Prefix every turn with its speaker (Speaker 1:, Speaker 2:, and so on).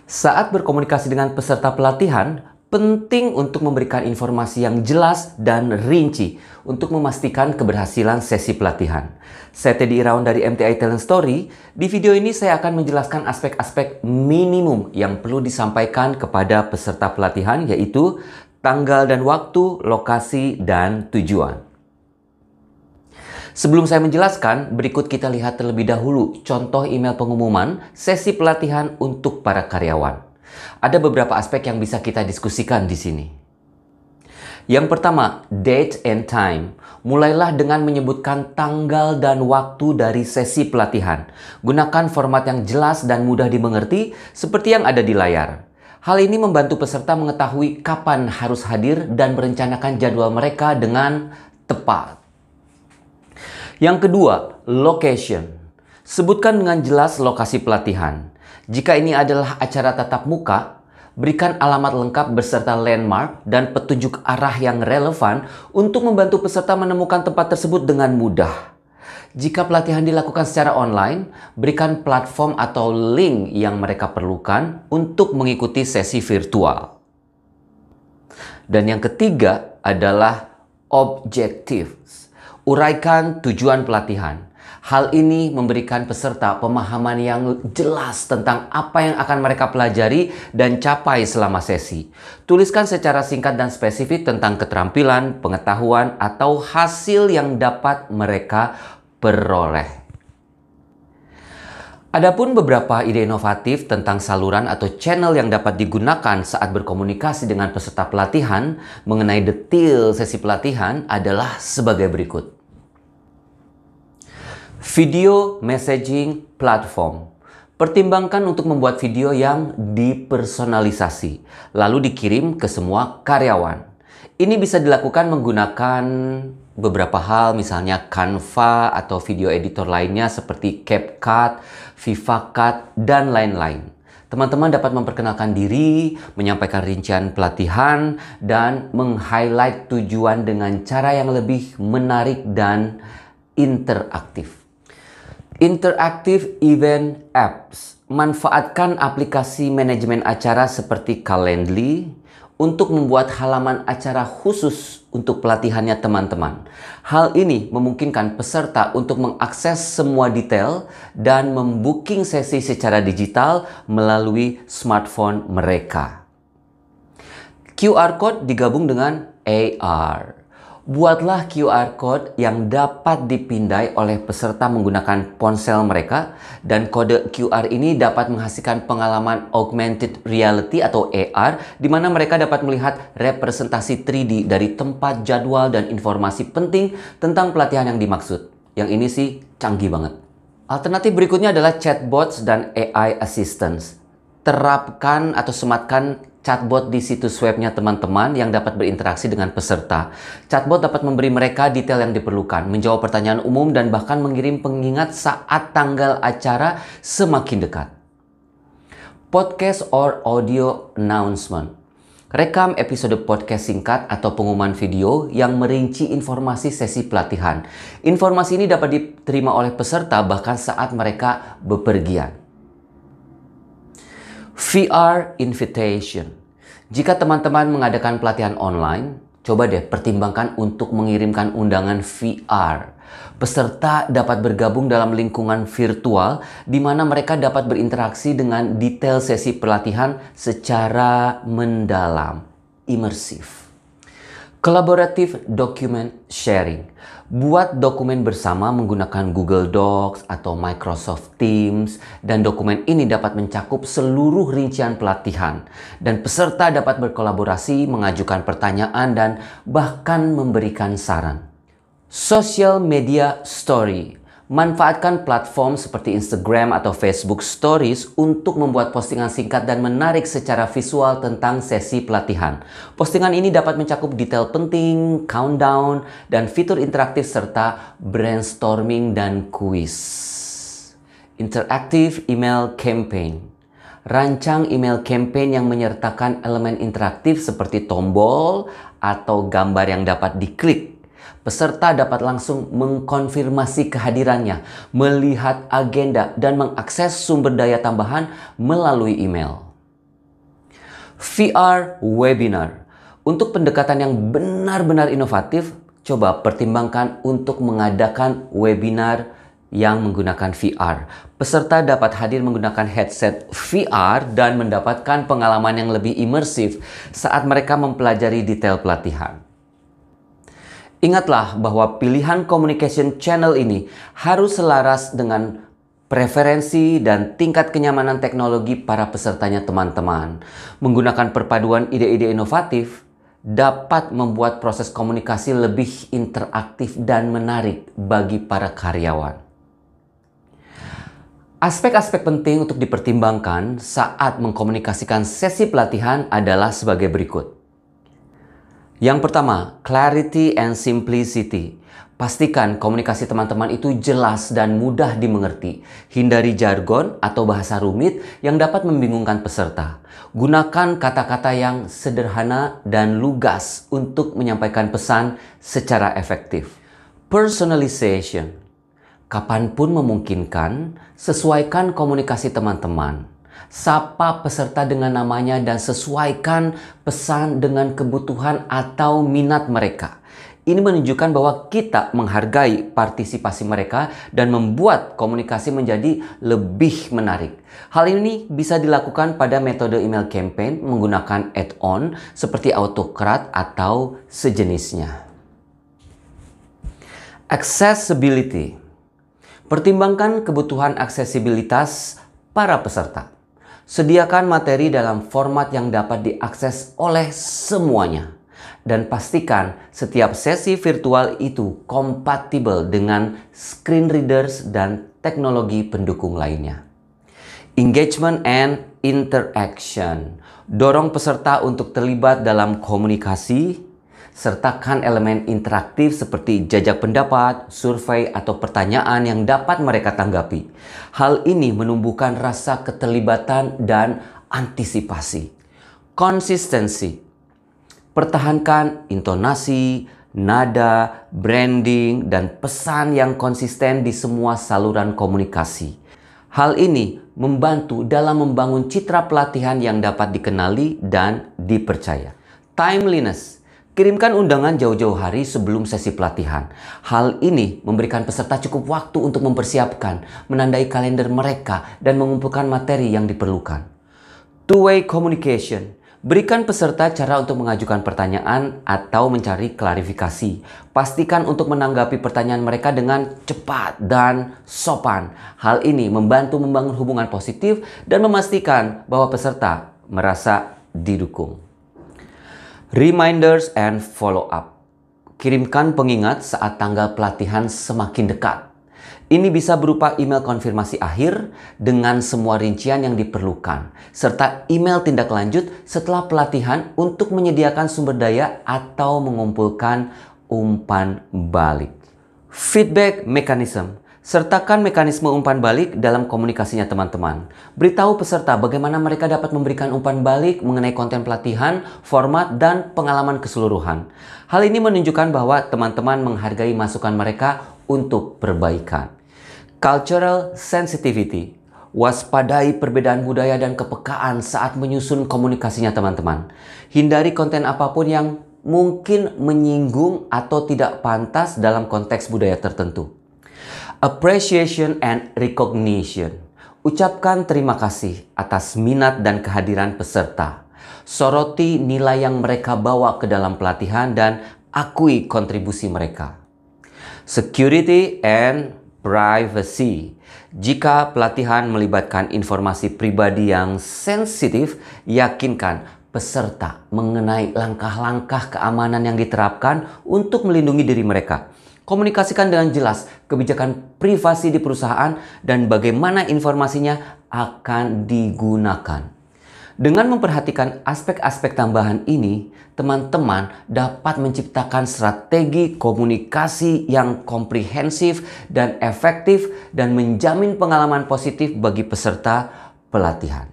Speaker 1: Saat berkomunikasi dengan peserta pelatihan, penting untuk memberikan informasi yang jelas dan rinci untuk memastikan keberhasilan sesi pelatihan. Saya Teddy Irawan dari MTI Talent Story. Di video ini saya akan menjelaskan aspek-aspek minimum yang perlu disampaikan kepada peserta pelatihan, yaitu tanggal dan waktu, lokasi, dan tujuan. Sebelum saya menjelaskan, berikut kita lihat terlebih dahulu contoh email pengumuman sesi pelatihan untuk para karyawan. Ada beberapa aspek yang bisa kita diskusikan di sini. Yang pertama, date and time. Mulailah dengan menyebutkan tanggal dan waktu dari sesi pelatihan. Gunakan format yang jelas dan mudah dimengerti seperti yang ada di layar. Hal ini membantu peserta mengetahui kapan harus hadir dan merencanakan jadwal mereka dengan tepat. Yang kedua, location. Sebutkan dengan jelas lokasi pelatihan. Jika ini adalah acara tatap muka, berikan alamat lengkap beserta landmark dan petunjuk arah yang relevan untuk membantu peserta menemukan tempat tersebut dengan mudah. Jika pelatihan dilakukan secara online, berikan platform atau link yang mereka perlukan untuk mengikuti sesi virtual. Dan yang ketiga adalah objectives. Uraikan tujuan pelatihan. Hal ini memberikan peserta pemahaman yang jelas tentang apa yang akan mereka pelajari dan capai selama sesi. Tuliskan secara singkat dan spesifik tentang keterampilan, pengetahuan, atau hasil yang dapat mereka peroleh. Adapun beberapa ide inovatif tentang saluran atau channel yang dapat digunakan saat berkomunikasi dengan peserta pelatihan mengenai detail sesi pelatihan adalah sebagai berikut. Video messaging platform. Pertimbangkan untuk membuat video yang dipersonalisasi, lalu dikirim ke semua karyawan. Ini bisa dilakukan menggunakan beberapa hal, misalnya Canva atau video editor lainnya seperti CapCut, VivaCut, dan lain-lain. Teman-teman dapat memperkenalkan diri, menyampaikan rincian pelatihan, dan meng-highlight tujuan dengan cara yang lebih menarik dan interaktif. Interactive Event Apps. Manfaatkan aplikasi manajemen acara seperti Calendly untuk membuat halaman acara khusus untuk pelatihannya teman-teman. Hal ini memungkinkan peserta untuk mengakses semua detail dan membooking sesi secara digital melalui smartphone mereka. QR Code digabung dengan AR. Buatlah QR Code yang dapat dipindai oleh peserta menggunakan ponsel mereka, dan kode QR ini dapat menghasilkan pengalaman augmented reality atau AR di mana mereka dapat melihat representasi 3D dari tempat, jadwal, dan informasi penting tentang pelatihan yang dimaksud. Yang ini sih canggih banget. Alternatif berikutnya adalah chatbots dan AI assistants. Terapkan atau sematkan chatbot di situs webnya teman-teman yang dapat berinteraksi dengan peserta. Chatbot dapat memberi mereka detail yang diperlukan, menjawab pertanyaan umum, dan bahkan mengirim pengingat saat tanggal acara semakin dekat. Podcast or audio announcement. Rekam episode podcast singkat atau pengumuman video yang merinci informasi sesi pelatihan. Informasi ini dapat diterima oleh peserta bahkan saat mereka bepergian. VR invitation. Jika teman-teman mengadakan pelatihan online, coba deh pertimbangkan untuk mengirimkan undangan VR. Peserta dapat bergabung dalam lingkungan virtual di mana mereka dapat berinteraksi dengan detail sesi pelatihan secara mendalam, imersif. Collaborative document sharing. Buat dokumen bersama menggunakan Google Docs atau Microsoft Teams, dan dokumen ini dapat mencakup seluruh rincian pelatihan, dan peserta dapat berkolaborasi, mengajukan pertanyaan, dan bahkan memberikan saran. Social media story. Manfaatkan platform seperti Instagram atau Facebook Stories untuk membuat postingan singkat dan menarik secara visual tentang sesi pelatihan. Postingan ini dapat mencakup detail penting, countdown, dan fitur interaktif serta brainstorming dan kuis. Interactive email campaign. Rancang email campaign yang menyertakan elemen interaktif seperti tombol atau gambar yang dapat diklik. Peserta dapat langsung mengkonfirmasi kehadirannya, melihat agenda, dan mengakses sumber daya tambahan melalui email. VR webinar. Untuk pendekatan yang benar-benar inovatif, coba pertimbangkan untuk mengadakan webinar yang menggunakan VR. Peserta dapat hadir menggunakan headset VR dan mendapatkan pengalaman yang lebih imersif saat mereka mempelajari detail pelatihan. Ingatlah bahwa pilihan communication channel ini harus selaras dengan preferensi dan tingkat kenyamanan teknologi para pesertanya teman-teman. Menggunakan perpaduan ide-ide inovatif dapat membuat proses komunikasi lebih interaktif dan menarik bagi para karyawan. Aspek-aspek penting untuk dipertimbangkan saat mengkomunikasikan sesi pelatihan adalah sebagai berikut. Yang pertama, clarity and simplicity. Pastikan komunikasi teman-teman itu jelas dan mudah dimengerti. Hindari jargon atau bahasa rumit yang dapat membingungkan peserta. Gunakan kata-kata yang sederhana dan lugas untuk menyampaikan pesan secara efektif. Personalization. Kapanpun memungkinkan, sesuaikan komunikasi teman-teman. Sapa peserta dengan namanya dan sesuaikan pesan dengan kebutuhan atau minat mereka. Ini menunjukkan bahwa kita menghargai partisipasi mereka dan membuat komunikasi menjadi lebih menarik. Hal ini bisa dilakukan pada metode email campaign menggunakan add-on seperti Autocrat atau sejenisnya. Accessibility. Pertimbangkan kebutuhan aksesibilitas para peserta. Sediakan materi dalam format yang dapat diakses oleh semuanya. Dan pastikan setiap sesi virtual itu kompatibel dengan screen readers dan teknologi pendukung lainnya. Engagement and interaction. Dorong peserta untuk terlibat dalam komunikasi. Sertakan elemen interaktif seperti jajak pendapat, survei, atau pertanyaan yang dapat mereka tanggapi. Hal ini menumbuhkan rasa keterlibatan dan antisipasi. Konsistensi. Pertahankan intonasi, nada, branding, dan pesan yang konsisten di semua saluran komunikasi. Hal ini membantu dalam membangun citra pelatihan yang dapat dikenali dan dipercaya. Timeliness. Kirimkan undangan jauh-jauh hari sebelum sesi pelatihan. Hal ini memberikan peserta cukup waktu untuk mempersiapkan, menandai kalender mereka, dan mengumpulkan materi yang diperlukan. Two-way communication. Berikan peserta cara untuk mengajukan pertanyaan atau mencari klarifikasi. Pastikan untuk menanggapi pertanyaan mereka dengan cepat dan sopan. Hal ini membantu membangun hubungan positif dan memastikan bahwa peserta merasa didukung. Reminders and follow-up. Kirimkan pengingat saat tanggal pelatihan semakin dekat. Ini bisa berupa email konfirmasi akhir dengan semua rincian yang diperlukan, serta email tindak lanjut setelah pelatihan untuk menyediakan sumber daya atau mengumpulkan umpan balik. Feedback mechanism. Sertakan mekanisme umpan balik dalam komunikasinya teman-teman. Beritahu peserta bagaimana mereka dapat memberikan umpan balik mengenai konten pelatihan, format, dan pengalaman keseluruhan. Hal ini menunjukkan bahwa teman-teman menghargai masukan mereka untuk perbaikan. Cultural sensitivity. Waspadai perbedaan budaya dan kepekaan saat menyusun komunikasinya teman-teman. Hindari konten apapun yang mungkin menyinggung atau tidak pantas dalam konteks budaya tertentu. Appreciation and recognition. Ucapkan terima kasih atas minat dan kehadiran peserta. Soroti nilai yang mereka bawa ke dalam pelatihan dan akui kontribusi mereka. Security and privacy. Jika pelatihan melibatkan informasi pribadi yang sensitif, yakinkan peserta mengenai langkah-langkah keamanan yang diterapkan untuk melindungi diri mereka. Komunikasikan dengan jelas kebijakan privasi di perusahaan dan bagaimana informasinya akan digunakan. Dengan memperhatikan aspek-aspek tambahan ini, teman-teman dapat menciptakan strategi komunikasi yang komprehensif dan efektif dan menjamin pengalaman positif bagi peserta pelatihan.